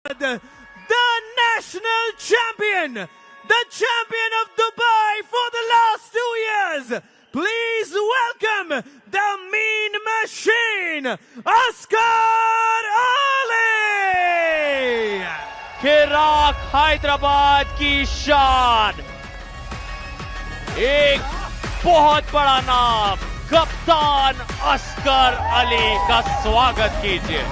the national champion, the champion of Dubai for the last 2 years. Please welcome the Mean Machine, Asghar Ali. खिराक Hyderabad की शान, एक बहुत बड़ा नाम, कप्तान असगर अली का स्वागत कीजिए।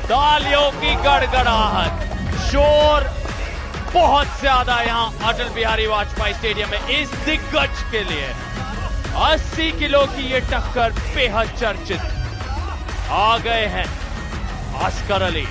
तालियों की गड़गड़ाहट, शोर बहुत ज्यादा यहां अटल बिहारी वाजपेयी स्टेडियम में इस दिग्गज के लिए। 80 किलो की ये टक्कर बेहद चर्चित। आ गए हैं Asghar Ali.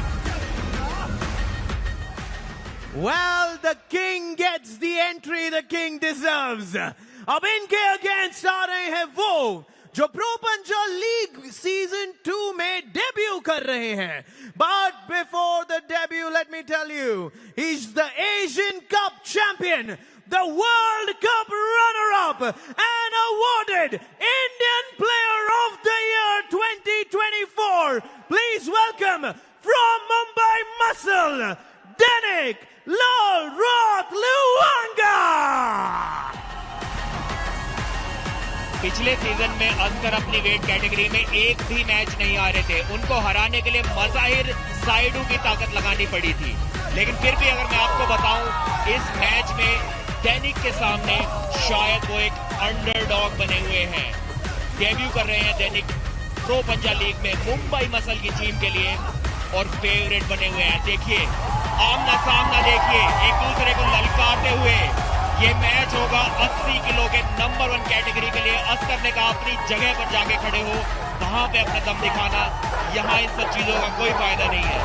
Well, the king gets the entry the king deserves. अब इनके अगेंस्ट आ रहे हैं वो जो प्रो पंजाब लीग सीजन 2 में डेब्यू कर रहे हैं। But before the debut, let me tell you, he's the Asian Cup champion, the World Cup runner-up, and awarded Indian Player of the Year 2024. Please welcome from Mumbai Muscle, Denik Lal Roth Luanga. पिछले season में असगर अपनी weight category में एक भी match नहीं आ रहे थे। उनको हराने के लिए मज़ाहिर साइडू की ताकत लगानी पड़ी थी, लेकिन फिर भी अगर मैं आपको बताऊं, इस मैच में डेनिक के सामने शायद वो एक अंडरडॉग बने हुए हैं। डेब्यू कर रहे हैं डेनिक प्रो पंजाब लीग में मुंबई मसल की टीम के लिए और फेवरेट बने हुए हैं। देखिए, आमना सामना देखिए, एक दूसरे को ललकारते हुए। ये मैच होगा 80 किलो के नंबर 1 कैटेगरी के लिए। असगर ने कहा अपनी जगह पर जाके खड़े हो, वहां पे अपना दम दिखाना, यहां इन सब चीजों का कोई फायदा नहीं है।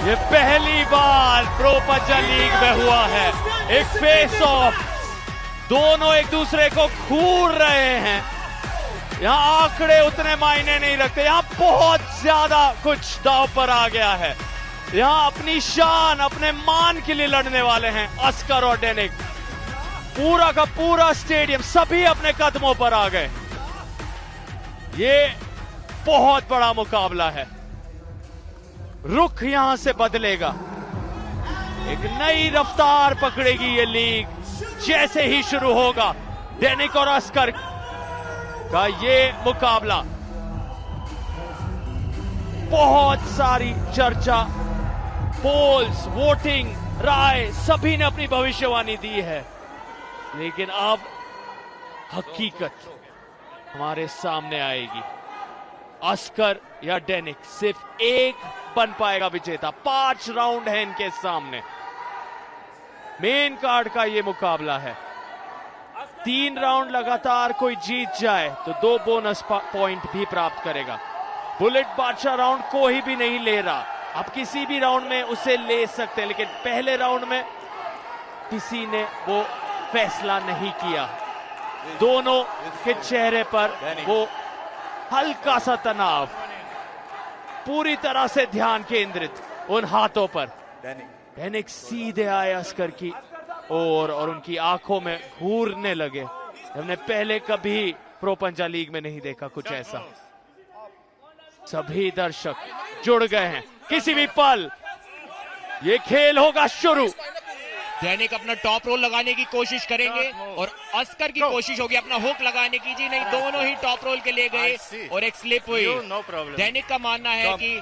ये पहली बार प्रो पंजाब लीग में हुआ है एक फेस ऑफ, दोनों एक दूसरे को घूर रहे हैं। यहाँ आंकड़े उतने मायने नहीं रखते, यहाँ बहुत ज्यादा कुछ दांव पर आ गया है। यहाँ अपनी शान, अपने मान के लिए लड़ने वाले हैं असगर और डेनिक। पूरा का पूरा स्टेडियम, सभी अपने कदमों पर आ गए। ये बहुत बड़ा मुकाबला है। रुख यहां से बदलेगा, एक नई रफ्तार पकड़ेगी ये लीग जैसे ही शुरू होगा। डेनिक और असगर का ये मुकाबला, बहुत सारी चर्चा, पोल्स, वोटिंग, राय, सभी ने अपनी भविष्यवाणी दी है, लेकिन अब हकीकत हमारे सामने आएगी। असगर या डेनिक, सिर्फ एक बन पाएगा विजेता। 5 राउंड है इनके सामने। मेन कार्ड का ये मुकाबला है। 3 राउंड लगातार कोई जीत जाए तो 2 बोनस पॉइंट भी प्राप्त करेगा। बुलेट बादशाह राउंड कोई भी नहीं ले रहा, आप किसी भी राउंड में उसे ले सकते हैं, लेकिन पहले राउंड में किसी ने वो फैसला नहीं किया। दोनों के चेहरे पर वो हल्का सा तनाव, पूरी तरह से ध्यान केंद्रित उन हाथों पर। डेनिक सीधे आए असगर की और उनकी आंखों में घूरने लगे। हमने पहले कभी प्रो पंजाब लीग में नहीं देखा कुछ ऐसा। सभी दर्शक जुड़ गए हैं। किसी भी पल ये खेल होगा शुरू। डेनिक अपना टॉप रोल लगाने की कोशिश करेंगे और असगर की कोशिश होगी अपना हुक लगाने की। जी नहीं, दोनों ही टॉप रोल के लिए गए और एक स्लिप हुई। डेनिक का मानना है कि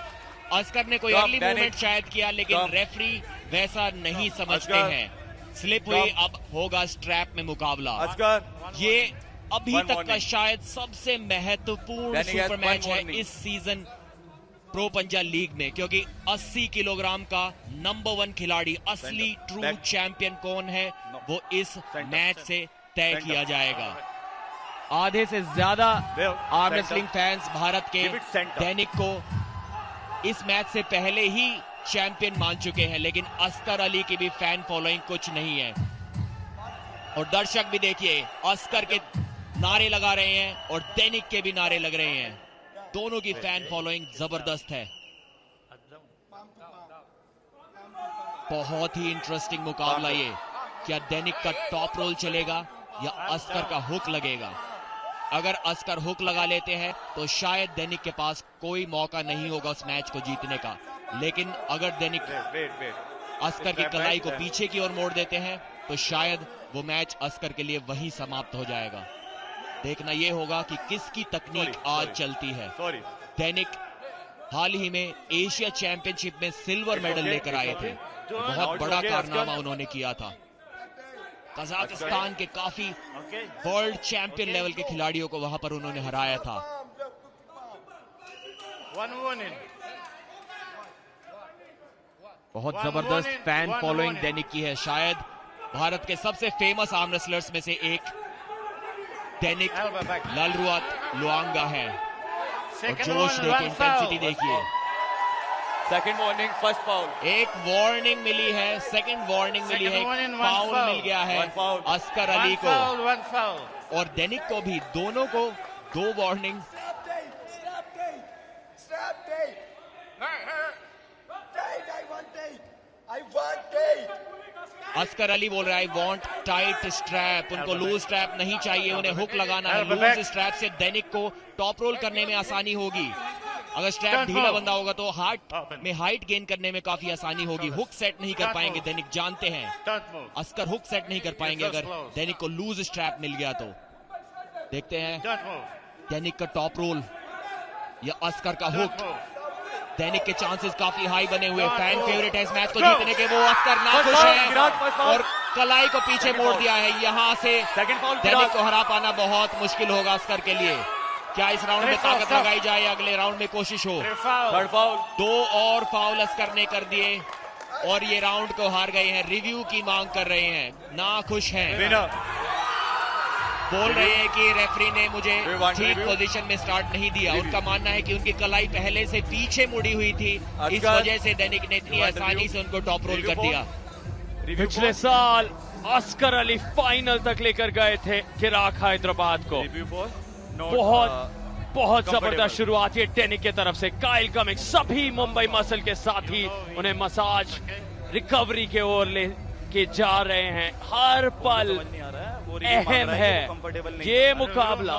असगर ने कोई अर्ली मूवमेंट शायद किया, लेकिन रेफरी वैसा नहीं समझते हैं। स्लिप हुई, अब होगा स्ट्रैप में मुकाबला। ये अभी तक का शायद सबसे महत्वपूर्ण सुपर मैच है इस सीजन प्रो पंजाब लीग में, क्योंकि 80 किलोग्राम का नंबर 1 खिलाड़ी, असली ट्रू चैंपियन कौन है, वो इस मैच से तय किया जाएगा। आधे से ज्यादा आर्म रेसलिंग फैंस भारत के डेनिक को इस मैच से पहले ही चैंपियन मान चुके हैं, लेकिन असगर अली की भी फैन फॉलोइंग कुछ नहीं है। और दर्शक भी देखिए, असगर के नारे लगा रहे हैं और डेनिक के भी नारे लग रहे हैं। दोनों की फैन फॉलोइंग जबरदस्त है। बहुत ही इंटरेस्टिंग मुकाबला ये। क्या डेनिक का टॉप रोल चलेगा या असगर का हुक लगेगा? अगर अस्कर हुक लगा लेते हैं तो शायद दैनिक के पास कोई मौका नहीं होगा उस मैच को जीतने का। लेकिन अगर दैनिक अस्कर की कलाई को पीछे की ओर मोड़ देते हैं तो शायद वो मैच अस्कर के लिए वहीं समाप्त हो जाएगा। देखना यह होगा कि किसकी तकनीक आज चलती है। दैनिक हाल ही में एशिया चैंपियनशिप में सिल्वर मेडल लेकर आए थे, बहुत बड़ा कारनामा उन्होंने किया था। कजाकिस्तान के काफी वर्ल्ड चैंपियन लेवल के खिलाड़ियों को वहां पर उन्होंने हराया था। बहुत जबरदस्त फैन फॉलोइंग दैनिक की है, शायद भारत के सबसे फेमस आर्म रेसलर्स में से एक दैनिक लालरुआत लुआंगा है। और जोश देखिए, इंटेंसिटी देखिए। Second warning, first foul. एक वार्निंग मिली है, सेकंड वार्निंग मिली है, फाउल मिल गया है अस्कर अली को और दैनिक को भी, दोनों को 2 वार्निंग। अस्कर अली बोल रहा है आई वांट टाइट स्ट्रैप, उनको लूज स्ट्रैप नहीं चाहिए, उन्हें हुक लगाना है। लूज स्ट्रैप से दैनिक को टॉप रोल करने में आसानी होगी। अगर स्ट्रैप ढीला बंदा होगा तो हाइट गेन करने में काफी आसानी होगी। हुक सेट नहीं कर पाएंगे दैनिक, जानते हैं अस्कर हुक सेट नहीं कर पाएंगे अगर दैनिक को लूज स्ट्रैप मिल गया तो। देखते हैं दैनिक का टॉप रोल या अस्कर का हुक। दैनिक के चांसेस काफी हाई बने हुए, फैन फेवरेट है इस मैच को जीतने के। वो अस्कर नाखुश है और कलाई को पीछे मोड़ दिया है। यहां से दैनिक को हरा पाना बहुत मुश्किल होगा अस्कर के लिए। क्या इस राउंड में ताकत लगाई जाए, अगले राउंड में कोशिश हो। 2 और फाउल अस्कर ने कर दिए और ये राउंड को हार गए हैं। रिव्यू की मांग कर रहे हैं, नाखुश हैं, बोल रहे हैं कि रेफरी ने मुझे ठीक पोजीशन में स्टार्ट नहीं दिया। उनका मानना है कि उनकी कलाई पहले से पीछे मुड़ी हुई थी, इस वजह से दैनिक ने इतनी आसानी से उनको टॉप रोल कर दिया। पिछले साल अस्कर अली फाइनल तक लेकर गए थे किराक हैदराबाद को। बहुत जबरदस्त शुरुआत है दैनिक की तरफ से। काइल कमिंस सभी मुंबई मसल के साथ ही उन्हें मसाज रिकवरी के ओर लेके जा रहे हैं। हर पल अहम है, ये मुकाबला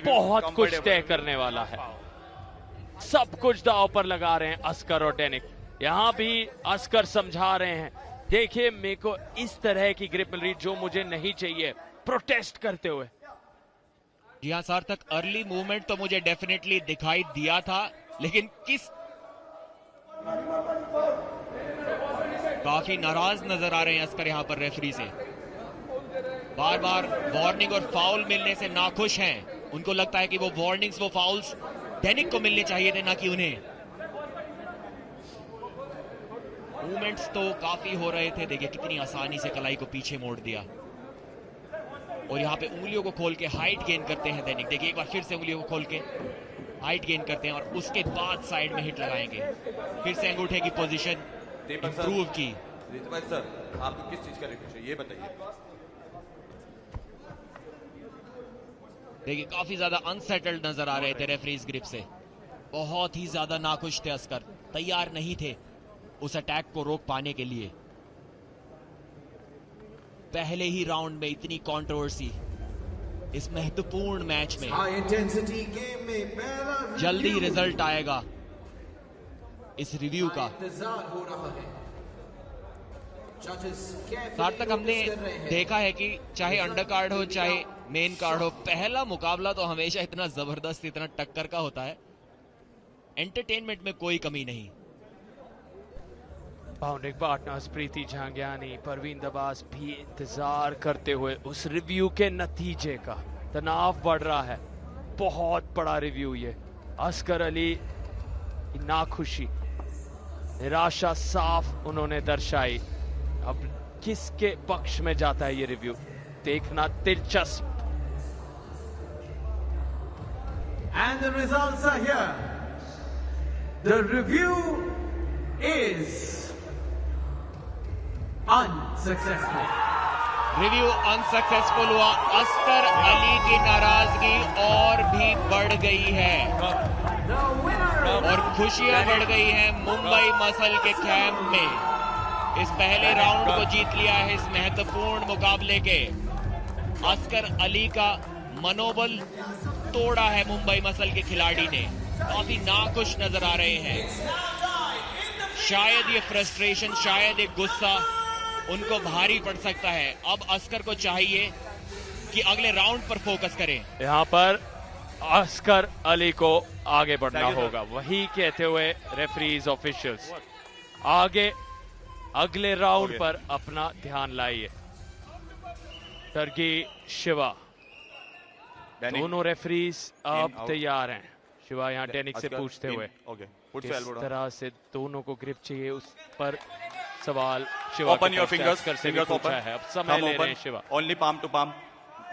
बहुत कुछ तय करने वाला है। सब कुछ दांव पर लगा रहे हैं अस्कर और दैनिक। यहां भी अस्कर समझा रहे हैं, देखिए मेरे को इस तरह की ग्रिप मिल रही जो मुझे नहीं चाहिए, प्रोटेस्ट करते हुए। जी हाँ सर, तक अर्ली मूवमेंट तो मुझे डेफिनेटली दिखाई दिया था, लेकिन काफी नाराज नजर आ रहे हैं अस्कर यहां पर रेफरी से। बार बार वार्निंग और फाउल मिलने से नाखुश हैं। उनको लगता है कि वो वार्निंग्स, वो फाउल्स दैनिक को मिलने चाहिए थे, ना कि उन्हें। मूवमेंट्स तो काफी हो रहे थे, देखिए कितनी आसानी से कलाई को पीछे मोड़ दिया और यहाँ पे उंगलियों को खोल के हाइट गेन करते हैं दैनिक। देखिए एक बार फिर से उंगलियों को खोल के हाइट गेन करते हैं और उसके बाद साइड में हिट लगाएंगे। फिर से अंगूठे की पोजीशन इंप्रूव की। सर आपको किस चीज का रिक्वेस्ट है ये बताइए। देखिए काफी ज्यादा अनसेटल्ड नजर आ रहे थे रेफरीज ग्रिप से, बहुत ही ज्यादा नाखुश थे अस्कर, तैयार नहीं थे उस अटैक को रोक पाने के लिए। पहले ही राउंड में इतनी कंट्रोवर्सी इस महत्वपूर्ण मैच में। जल्दी ही रिजल्ट आएगा इस रिव्यू का। सार्थक, हमने देखा है कि चाहे अंडर कार्ड हो चाहे मेन कार्ड हो, पहला मुकाबला तो हमेशा इतना जबरदस्त, इतना टक्कर का होता है, एंटरटेनमेंट में कोई कमी नहीं। बाउंड्री पार्टनर्स प्रीति झांग्यानी, परवीन दबास भी इंतजार करते हुए उस रिव्यू के नतीजे का। तनाव बढ़ रहा है, बहुत बड़ा रिव्यू ये। अस्कर अली नाखुशी, निराशा साफ उन्होंने दर्शाई। अब किसके पक्ष में जाता है ये रिव्यू, देखना दिलचस्प। And the results are here. The review is unsuccessful. Review unsuccessful हुआ। अस्कर अली की नाराजगी और भी बढ़ गई है और खुशियां बढ़ गई हैं मुंबई मसल के कैंप में। इस पहले राउंड को जीत लिया है इस महत्वपूर्ण मुकाबले के। अस्कर अली का मनोबल तोड़ा है मुंबई मसल के खिलाड़ी ने, काफी नाखुश नजर आ रहे हैं। शायद ये फ्रस्ट्रेशन, शायद एक गुस्सा उनको भारी पड़ सकता है। अब अस्कर को चाहिए कि अगले राउंड पर फोकस करें। यहाँ पर अस्कर अली को आगे बढ़ना होगा, वही कहते हुए रेफरीज ऑफिशियल्स आगे अगले राउंड पर अपना ध्यान लाइए। टर्की शिवा, दोनों रेफरीज अब तैयार हैं। शिवा यहाँ डेनिक से पूछते हुए किस तरह से दोनों को ग्रिप चाहिए, उस पर सवाल शिवा ओपन योर फिंगर्स, से भी फिंगर्स पूछा ओपन है। अब समय ले रहे हैं Shiva. Only palm to palm,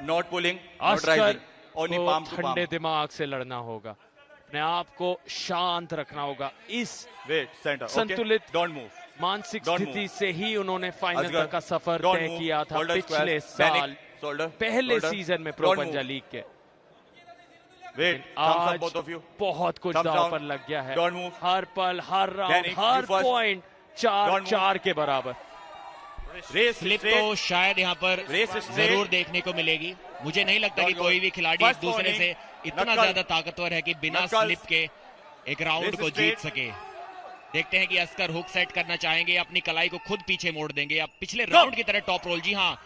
not pulling, not Askar rising, only को पाम टू पाम। ठंडे दिमाग से लड़ना होगा, अपने आप को शांत रखना होगा। इस वेट सेंटर, संतुलित डोंट मूव, मानसिक Don't स्थिति move. से ही उन्होंने फाइनल असगर, तक का सफर don't तय move, किया था shoulder पिछले square, साल panic, shoulder, पहले shoulder, सीजन में प्रो don't पंजा move. लीग के। वेट, thumbs up आज both of you. बहुत कुछ Thumbs दांव down. पर लग गया है। Don't move. हर पल, हर राउंड, Danny, हर you first. Point Don't move. 4-4 के बराबर। रेस स्लिप तो शायद यहाँ पर Race is straight. जरूर देखने को मिलेगी। मुझे नहीं लगता कि Don't कोई go. भी खिलाड़ी First एक दूसरे warning, से इतना knuckles. ज्यादा ताकतवर है कि बिना Knuckles. स्लिप के एक राउंड Race को is जीत straight. सके। देखते हैं कि अस्कर हुक सेट करना चाहेंगे, अपनी कलाई को खुद पीछे मोड़ देंगे या पिछले राउंड की तरह टॉप रोल। जी हाँ,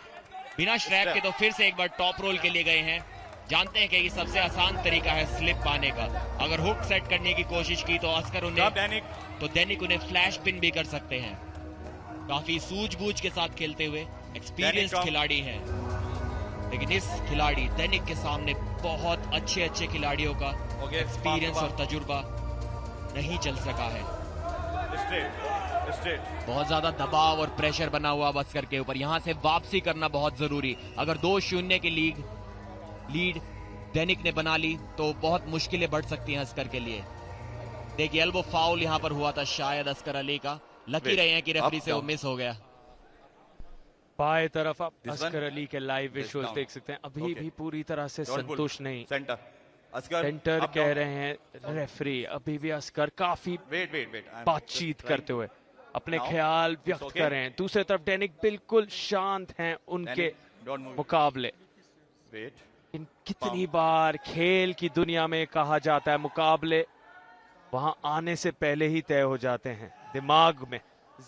बिना स्ट्रैप के तो फिर से एक बार टॉप रोल के लिए गए हैं। जानते हैं कि ये सबसे आसान तरीका है स्लिप पाने का। अगर हुक सेट करने की कोशिश की तो अस्कर उन्हें दैनिक उन्हें फ्लैश पिन भी कर सकते हैं। काफी सूझबूझ के साथ खेलते हुए एक्सपीरियंस Danny, खिलाड़ी हैं, लेकिन इस खिलाड़ी दैनिक के सामने बहुत अच्छे खिलाड़ियों का एक्सपीरियंस और तजुर्बा नहीं चल सका है। बहुत ज्यादा दबाव और प्रेशर बना हुआ अस्कर के ऊपर। यहां से वापसी करना बहुत जरूरी। अगर 2-0 की लीड दैनिक ने बना ली तो बहुत मुश्किलें बढ़ सकती हैं अस्कर के लिए। देखिए एल्बो फाउल यहां पर हुआ था शायद अस्कर अली का। लकी रहे हैं कि रेफरी से वो मिस हो गया। बाएं तरफ आप अस्कर अली के लाइव विजुअल देख सकते हैं। अभी भी पूरी तरह से संतुष्ट नहीं। सेंटर कह रहे हैं रेफरी। अभी भी अस्कर काफी बातचीत करते हुए अपने ख्याल व्यक्त कर रहे हैं। दूसरी तरफ डेनिक बिल्कुल शांत हैं उनके मुकाबले। कितनी बार खेल की दुनिया में कहा जाता है मुकाबले वहां आने से पहले ही तय हो जाते हैं, दिमाग में,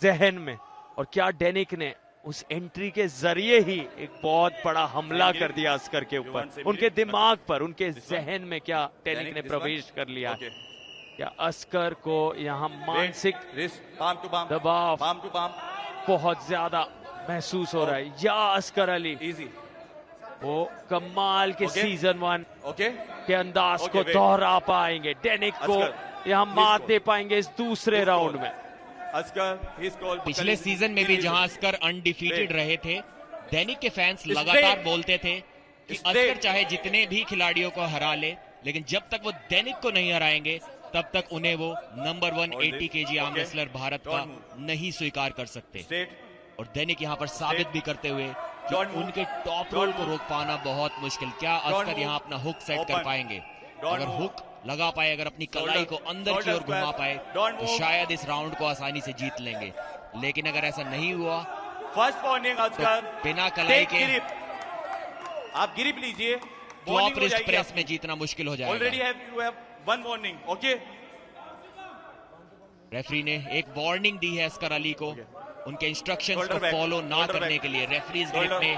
जहन में। और क्या डेनिक ने उस एंट्री के जरिए ही एक बहुत बड़ा हमला कर दिया अस्कर के ऊपर, उनके दिमाग पर, उनके जहन में क्या डेनिक ने प्रवेश कर लिया है। क्या अस्कर को यहाँ मानसिक दबाव बहुत ज्यादा महसूस हो रहा है, या अस्कर अली वो कमाल के सीजन 1 के अंदाज को दोहरा पाएंगे, डेनिक को यहाँ मात दे पाएंगे इस दूसरे राउंड में। पिछले सीजन में भी जहां अस्कर अनडिफीटेड रहे थे, दैनिक के फैंस लगातार बोलते थे कि अस्कर चाहे जितने भी खिलाड़ियों को हरा ले, लेकिन जब तक वो दैनिक को नहीं हराएंगे तब तक उन्हें वो number 1 80 KG arm wrestler Bharat का नहीं स्वीकार कर सकते। और दैनिक यहाँ पर साबित भी करते हुए कि उनके टॉप रोल को रोक पाना बहुत मुश्किल। क्या अस्कर यहाँ अपना हुक सेट कर पाएंगे? अगर हुक लगा पाए, अगर अपनी कलाई को अंदर की ओर घुमा पाए तो शायद इस राउंड को आसानी से जीत लेंगे। लेकिन अगर ऐसा नहीं हुआ तो बिना कलाई के आप गिरिप लीजिए, फ्लॉप रिस्ट प्रेस में जीतना मुश्किल हो जाएगा। रेफरी ने एक वार्निंग दी है अस्कर अली को उनके इंस्ट्रक्शंस को फॉलो ना करने के लिए। रेफरीज ग्रिप में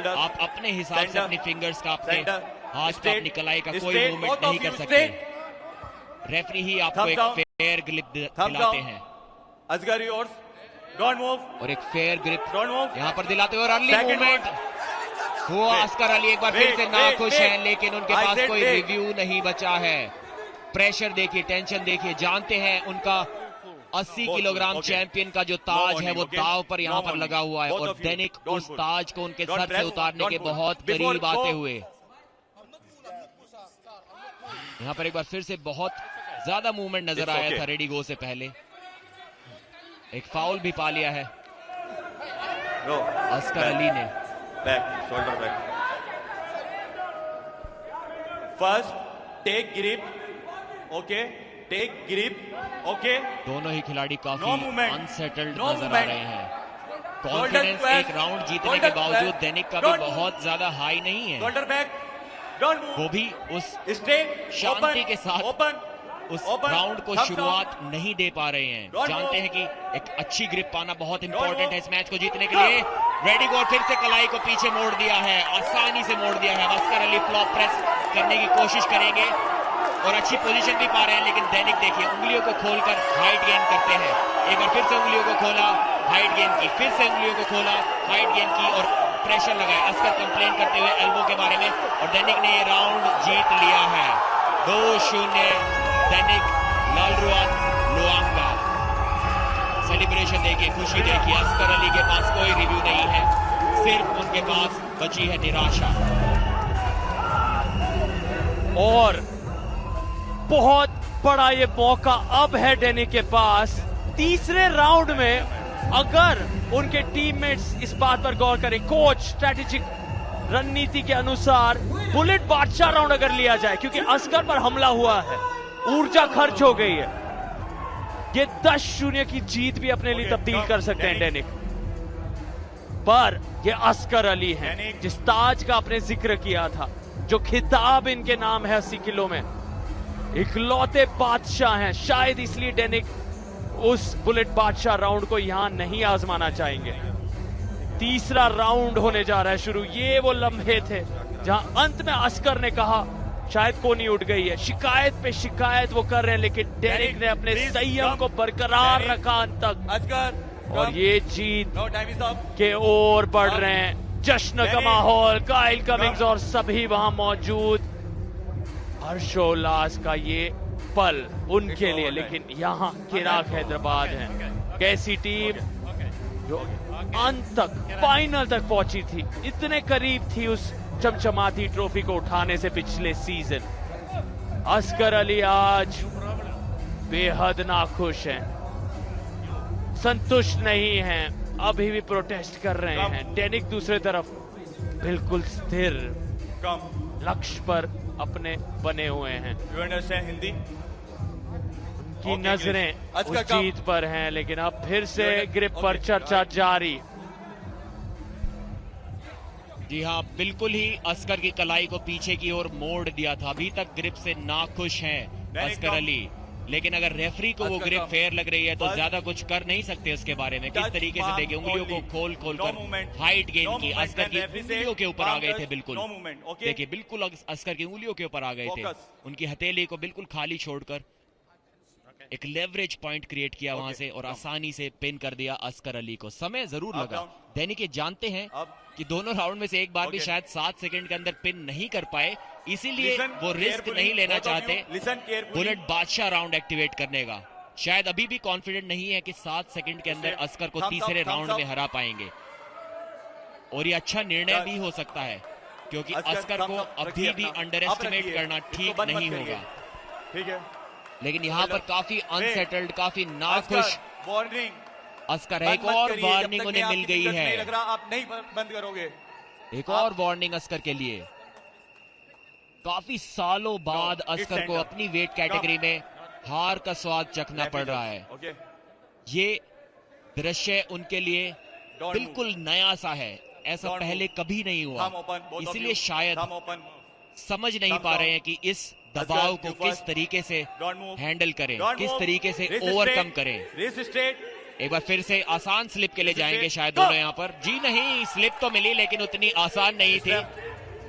आप अपने हिसाब से अपनी फिंगर्स का, अपने हाथ का, अपनी कलाई का कोई मूवमेंट नहीं कर सकते। रेफरी ही आपको एक फेयर ग्रिप दिलाते हैं और एक फेयर ग्रिप यहाँ पर दिलाते हुए अर्ली मूवमेंट हुआ। अस्कर अली एक बार फिर से नाखुश हैं, लेकिन उनके पास कोई रिव्यू नहीं बचा है। प्रेशर देखिए, टेंशन देखिए, जानते हैं उनका 80 किलोग्राम चैंपियन का जो ताज है वो दाव पर यहाँ पर लगा हुआ है और दैनिक उस ताज को उनके सर से उतारने के बहुत करीब आते हुए यहाँ पर एक बार फिर से बहुत ज्यादा मूवमेंट नजर आया था रेडी गो से पहले। एक फाउल भी पा लिया है अस्कर अली ने। First take grip, take grip, दोनों ही खिलाड़ी काफी अनसेटल्ड नजर आ रहे हैं। कॉन्फिडेंस एक राउंड जीतने के बावजूद दैनिक का भी बहुत ज्यादा हाई नहीं है। शोल्डर बैक, डोंट मूव, वो भी उस स्टे, शांति के साथ ओपन, उस open, राउंड को thumbs शुरुआत नहीं दे पा रहे हैं। Don't जानते move. हैं कि एक अच्छी ग्रिप पाना बहुत Don't इंपॉर्टेंट move. है इस मैच को जीतने के लिए। रेडी गोल फिर से कलाई को पीछे मोड़ दिया है, आसानी से मोड़ दिया है। अस्कर अली फ्लॉप प्रेस करने की कोशिश करेंगे और अच्छी पोजीशन भी पा रहे हैं, लेकिन दैनिक देखिए उंगलियों को खोलकर हाइट गेन करते हैं। एक बार फिर से उंगलियों को खोला, हाइट गेन की, फिर से उंगलियों को खोला, हाइट गेन की और प्रेशर लगाया। अस्कर कंप्लेन करते हुए एल्बो के बारे में, और दैनिक ने ये राउंड जीत लिया है। 2-0 दैनिक लालरुआत लोआंगा। सेलिब्रेशन देखिए, खुशी देखिए। अस्कर अली के पास कोई रिव्यू नहीं है, सिर्फ उनके पास बची है निराशा। और बहुत बड़ा ये मौका अब है दैनिक के पास। तीसरे राउंड में अगर उनके टीममेट्स इस बात पर गौर करें, कोच स्ट्रेटेजिक रणनीति के अनुसार बुलेट बादशाह राउंड अगर लिया जाए, क्योंकि अस्कर पर हमला हुआ है, ऊर्जा खर्च हो गई है, ये 10-0 की जीत भी अपने लिए तब्दील कर सकते हैं दैनिक। पर ये अस्कर अली हैं जिस ताज का आपने जिक्र किया था, जो खिताब इनके नाम है 80 किलो में, इकलौते बादशाह हैं। शायद इसलिए दैनिक उस बुलेट बादशाह राउंड को यहां नहीं आजमाना चाहेंगे। तीसरा राउंड होने जा रहा है शुरू। ये वो लम्हे थे जहां अंत में अस्कर ने कहा शायद कोनी उठ गई है, शिकायत पे शिकायत वो कर रहे हैं, लेकिन दैनिक ने अपने संयम को बरकरार रखा अंत तक, अस्कर, और ये जीत नो टाइम इज अप। के ओर बढ़ रहे हैं। जश्न का माहौल, काइल कमिंग्स और सभी वहां मौजूद, हर्षोल्लास का ये पल उनके लिए। लेकिन यहाँ किराक हैदराबाद है, कैसी टीम जो अंत तक, फाइनल तक पहुंची थी, इतने करीब थी उस चमचमाती ट्रॉफी को उठाने से पिछले सीजन। अस्कर अली आज बेहद नाखुश हैं, संतुष्ट नहीं हैं, अभी भी प्रोटेस्ट कर रहे हैं। दैनिक दूसरे तरफ बिल्कुल स्थिर लक्ष्य पर अपने बने हुए हैं। You understand Hindi? की नजरें उस जीत पर हैं, लेकिन अब फिर से ग्रिप पर चर्चा जारी। जी हाँ, बिल्कुल ही अस्कर की कलाई को पीछे की ओर मोड़ दिया था। अभी तक ग्रिप से नाखुश हैं अस्कर अली, लेकिन अगर रेफरी को वो ग्रिप फेयर लग रही है तो ज्यादा कुछ कर नहीं सकते उसके बारे में। किस तरीके से देखिए, उंगलियों को खोल खोल कर हाइट गेन की। अस्कर की उंगलियों के ऊपर आ गए थे, बिल्कुल देखिए, बिल्कुल अस्कर की उंगलियों के ऊपर आ गए थे। उनकी हथेली को बिल्कुल खाली छोड़कर एक लेवरेज पॉइंट क्रिएट किया वहां से और आसानी से पिन कर दिया अस्कर अली को। समय जरूर लगा। दैनिक ये जानते हैं कि दोनों राउंड में से एक बार भी शायद 7 सेकंड के अंदर पिन नहीं कर पाए, इसीलिए वो रिस्क नहीं लेना चाहते बुलेट बादशाह राउंड एक्टिवेट करने का। शायद अभी भी कॉन्फिडेंट नहीं है कि 7 सेकंड के अंदर अस्कर को तीसरे राउंड में हरा पाएंगे, और ये अच्छा निर्णय भी हो सकता है, क्योंकि अस्कर को अभी भी अंडर एस्टिमेट करना ठीक नहीं होगा। ठीक है, लेकिन यहाँ पर काफी अनसेटल्ड, काफी नाखुश वार्निंग अस्कर है। एक और वार्निंग उन्हें मिल गई है, लग रहा आप नहीं बंद करोगे। एक और वार्निंग अस्कर के लिए। काफी सालों बाद अस्कर को अपनी वेट कैटेगरी में हार का स्वाद चखना पड़ रहा है। ये दृश्य उनके लिए बिल्कुल नया सा है, ऐसा पहले कभी नहीं हुआ, इसीलिए शायद समझ नहीं पा रहे हैं कि इस दबाव को किस तरीके से हैंडल करें, किस तरीके से ओवरकम करें। एक बार फिर से आसान स्लिप के लिए जाएंगे शायद दोनों यहाँ पर। जी नहीं, स्लिप तो मिली लेकिन उतनी आसान नहीं थी।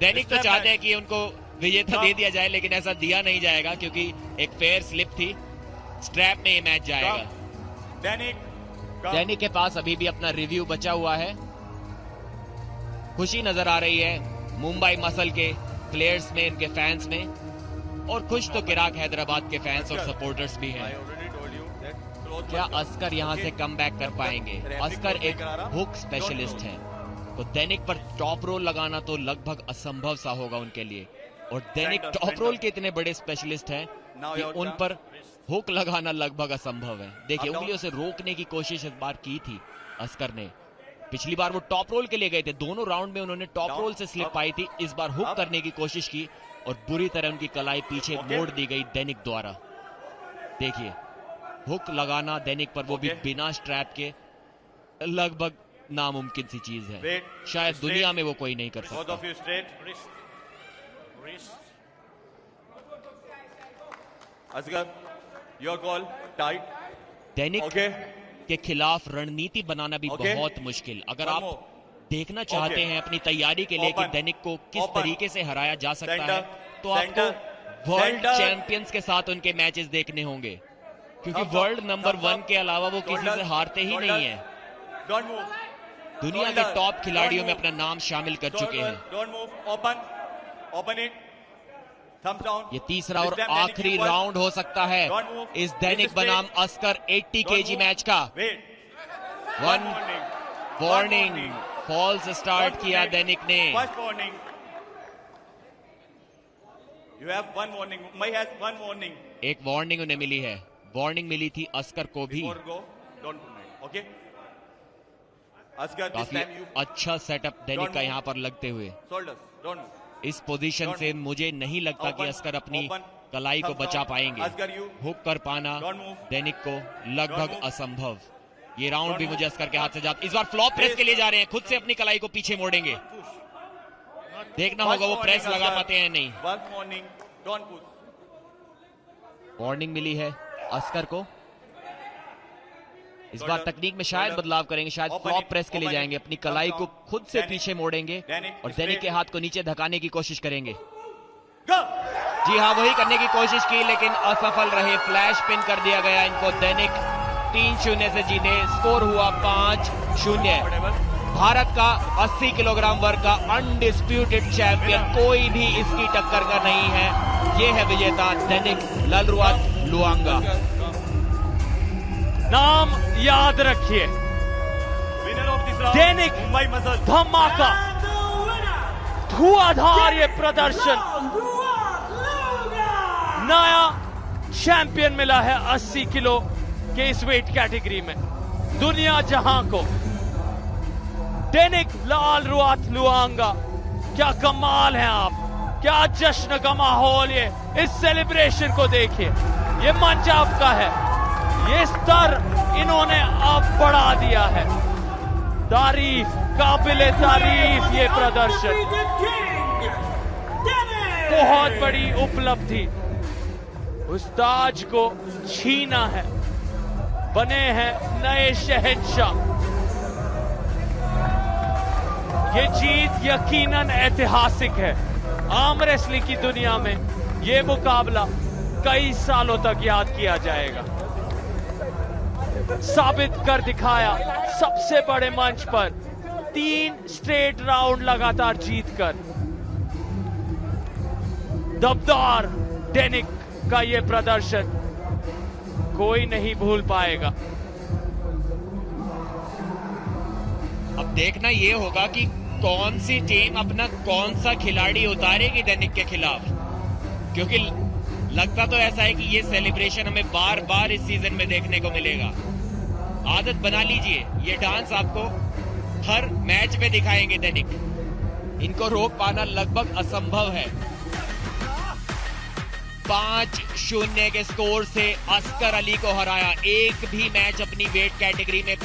दैनिक तो चाहते हैं कि उनको विजेता दे दिया जाए, लेकिन ऐसा दिया नहीं जाएगा क्योंकि एक फेयर स्लिप थी। स्ट्रैप में ये मैच जाएगा। दैनिक के पास अभी भी अपना रिव्यू बचा हुआ है। खुशी नजर आ रही है मुंबई मसल के प्लेयर्स में, इनके फैंस में, और खुश तो किराक हैदराबाद के फैंस और सपोर्टर्स भी हैं। क्या अस्कर यहां से कम बैक कर पाएंगे? अस्कर एक हुक स्पेशलिस्ट है, तो दैनिक पर टॉप रोल लगाना तो लगभग असंभव सा होगा उनके लिए। और दैनिक टॉप रोल के इतने बड़े स्पेशलिस्ट हैं कि उन पर हुक लगाना लगभग असंभव है। देखिए, उंगलियों से रोकने की कोशिश इस बार की थी अस्कर ने। पिछली बार वो टॉप रोल के लिए गए थे, दोनों राउंड में उन्होंने टॉप रोल से स्लिप पाई थी। इस बार हुक करने की कोशिश की और बुरी तरह उनकी कलाई पीछे मोड़ दी गई दैनिक द्वारा। देखिए, हुक लगाना दैनिक पर, वो भी बिना स्ट्रैप के, लगभग नामुमकिन सी चीज है। Wait, शायद straight. दुनिया में वो कोई नहीं कर Both सकता। of you straight. Asghar, your call. Tight. Dainik Okay. के खिलाफ रणनीति बनाना भी Okay. बहुत मुश्किल। अगर One आप more. देखना चाहते Okay. हैं अपनी तैयारी के लिए कि Open. दैनिक को किस Open. तरीके से हराया जा सकता Center. है, तो आपको Center. World Center. चैंपियंस के साथ उनके मैचेस देखने होंगे, क्योंकि Thumbs up. World number Thumbs 1 up. के अलावा वो किसी से Shoulders. हारते ही Shoulders. नहीं है। Don't move. दुनिया के Shoulders. टॉप खिलाड़ियों Don't में move. अपना नाम शामिल कर चुके हैं। Don't move. Open. Open it. Thumbs down. ये तीसरा This और time Danik आखिरी equals. राउंड हो सकता है Don't move. इस दैनिक This is बनाम straight. Askar 80 Don't KG move. Match का। Wait. One warning. Warning, One warning. False start Don't किया forget. दैनिक ने। First warning. You have one warning. Mai has one warning. एक warning उन्हें मिली है। वार्निंग मिली थी Oscar को भी। Before go, don't comment. Okay? Asghar, this काफी time you अच्छा सेटअप दैनिक Don't का move. यहाँ पर लगते हुए। shoulders. Don't move. इस पोजीशन Don't से मुझे नहीं लगता कि Open. अस्कर अपनी Open. कलाई को Thumbs बचा down. पाएंगे। Asghar, you हुक कर पाना Don't move. दैनिक को Don't लगभग move. असंभव। ये राउंड Don't भी move. मुझे अस्कर के हाथ से जाता। इस बार फ्लॉप प्रेस के लिए जा रहे हैं, खुद से अपनी कलाई को पीछे मोड़ेंगे। push. देखना First होगा वो warning, प्रेस लगा Asghar. पाते हैं नहीं। One warning. Don't push. Warning मिली है अस्कर को। इस बार Shoulder. तकनीक में शायद Shoulder. बदलाव करेंगे, शायद Open फ्लॉप it. प्रेस के लिए Open it. जाएंगे, अपनी Thumbs कलाई down. को खुद से Danik. पीछे मोड़ेंगे Danik, और दैनिक straight. के हाथ को नीचे धकाने की कोशिश करेंगे। Go! जी हाँ, वही करने की कोशिश की लेकिन असफल रहे। फ्लैश पिन कर दिया गया इनको। दैनिक 3-0 से जीते। स्कोर हुआ 5-0। भारत का 80 किलोग्राम वर्ग का अनडिस्प्यूटेड चैंपियन, कोई भी इसकी टक्कर का नहीं है। ये है विजेता दैनिक लालरुआत लुआंगा। नाम याद रखिए, Winner of this round. Danik. Mumbai Muscle. धमाका, धुआंधार ये प्रदर्शन। नया चैंपियन मिला है 80 किलो के इस वेट कैटेगरी में। दुनिया जहां को दैनिक लालरुआत लुआंगा, क्या कमाल है आप, क्या जश्न का माहौल। ये इस सेलिब्रेशन को देखिए, ये मंच आपका है, ये स्तर इन्होंने अब बढ़ा दिया है। तारीफ, काबिले तारीफ ये प्रदर्शन, बहुत बड़ी उपलब्धि। उस ताज को छीना है, बने हैं नए शहंशाह। ये जीत यकीनन ऐतिहासिक है। आर्म रेसलिंग की दुनिया में ये मुकाबला कई सालों तक याद किया जाएगा। साबित कर दिखाया सबसे बड़े मंच पर 3 स्ट्रेट राउंड लगातार जीतकर। दबदार दैनिक का ये प्रदर्शन कोई नहीं भूल पाएगा। अब देखना ये होगा कि कौन सी टीम अपना कौन सा खिलाड़ी उतारेगी दैनिक के खिलाफ, क्योंकि लगता तो ऐसा है कि ये सेलिब्रेशन हमें बार बार इस सीजन में देखने को मिलेगा। आदत बना लीजिए, ये डांस आपको हर मैच में दिखाएंगे दैनिक। इनको रोक पाना लगभग असंभव है। 5-0 के स्कोर से अस्कर अली को हराया। एक भी मैच अपनी वेट कैटेगरी में